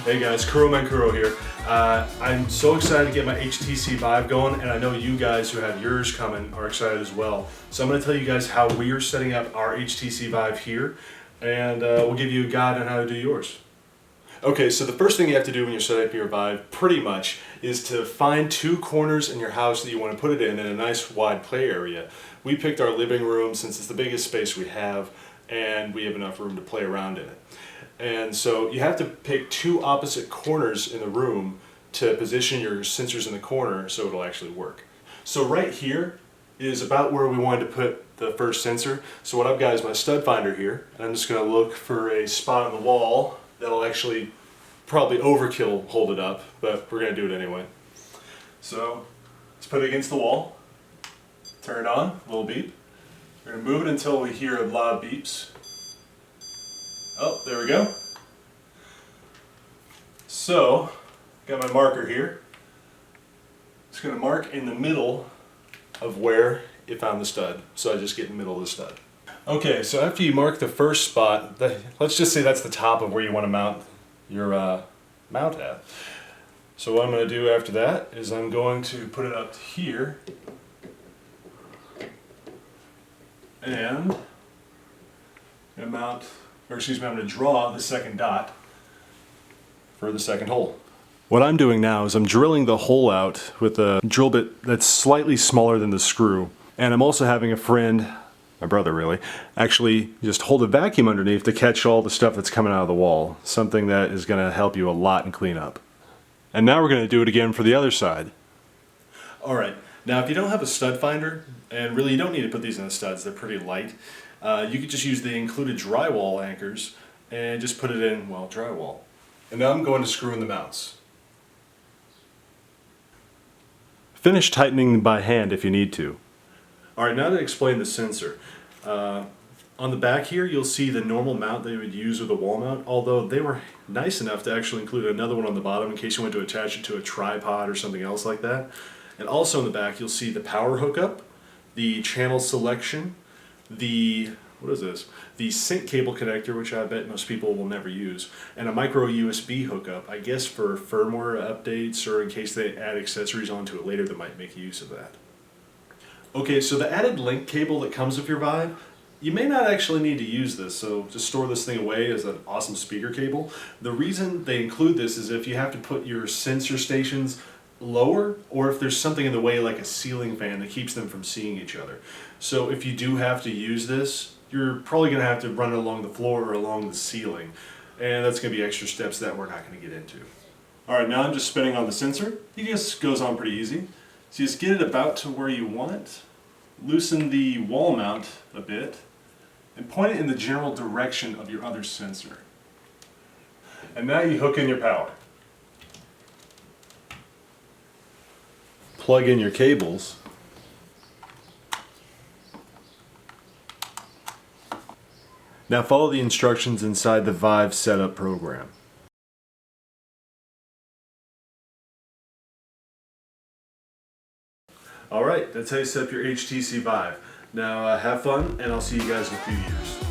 Hey guys, Kuro here. I'm so excited to get my HTC Vive going, and I know you guys who have yours coming are excited as well. So I'm going to tell you guys how we are setting up our HTC Vive here, and we'll give you a guide on how to do yours. Okay, so the first thing you have to do when you're setting up your Vive, pretty much, is to find two corners in your house that you want to put it in a nice wide play area. We picked our living room since it's the biggest space we have, and we have enough room to play around in it. And so you have to pick two opposite corners in the room to position your sensors in the corner so it'll actually work. So right here is about where we wanted to put the first sensor. So what I've got is my stud finder here, and I'm just going to look for a spot on the wall that'll actually probably overkill hold it up, but we're going to do it anyway. So let's put it against the wall, turn it on, a little beep. We're going to move it until we hear loud beeps. Oh, there we go. So, got my marker here. It's going to mark in the middle of where it found the stud. So I just get in the middle of the stud. Okay, so after you mark the first spot, let's just say that's the top of where you want to mount your mount at. So what I'm going to do after that is I'm going to put it up here. And I'm going to draw the second dot for the second hole. What I'm doing now is I'm drilling the hole out with a drill bit that's slightly smaller than the screw. And I'm also having a friend, my brother really, actually just hold a vacuum underneath to catch all the stuff that's coming out of the wall. Something that is going to help you a lot in cleanup. And now we're going to do it again for the other side. Alright, now if you don't have a stud finder, and really you don't need to put these in the studs, they're pretty light. You could just use the included drywall anchors and just put it in, well, drywall. And now I'm going to screw in the mounts. Finish tightening by hand if you need to. Alright, now to explain the sensor. On the back here you'll see the normal mount that you would use with a wall mount, although they were nice enough to actually include another one on the bottom in case you want to attach it to a tripod or something else like that. And also in the back you'll see the power hookup, the channel selection, the sync cable connector, which I bet most people will never use, and a micro USB hookup, I guess for firmware updates or in case they add accessories onto it later that might make use of that. Okay, so the added link cable that comes with your Vive, you may not actually need to use this, so just store this thing away as an awesome speaker cable. The reason they include this is if you have to put your sensor stations lower, or if there's something in the way like a ceiling fan that keeps them from seeing each other. So if you do have to use this, you're probably going to have to run it along the floor or along the ceiling, and that's going to be extra steps that we're not going to get into. Alright, now I'm just spinning on the sensor. It just goes on pretty easy. So you just get it about to where you want it, loosen the wall mount a bit, and point it in the general direction of your other sensor. And now you hook in your power. Plug in your cables. Now follow the instructions inside the Vive setup program. Alright, that's how you set up your HTC Vive. Now have fun, and I'll see you guys in a few years.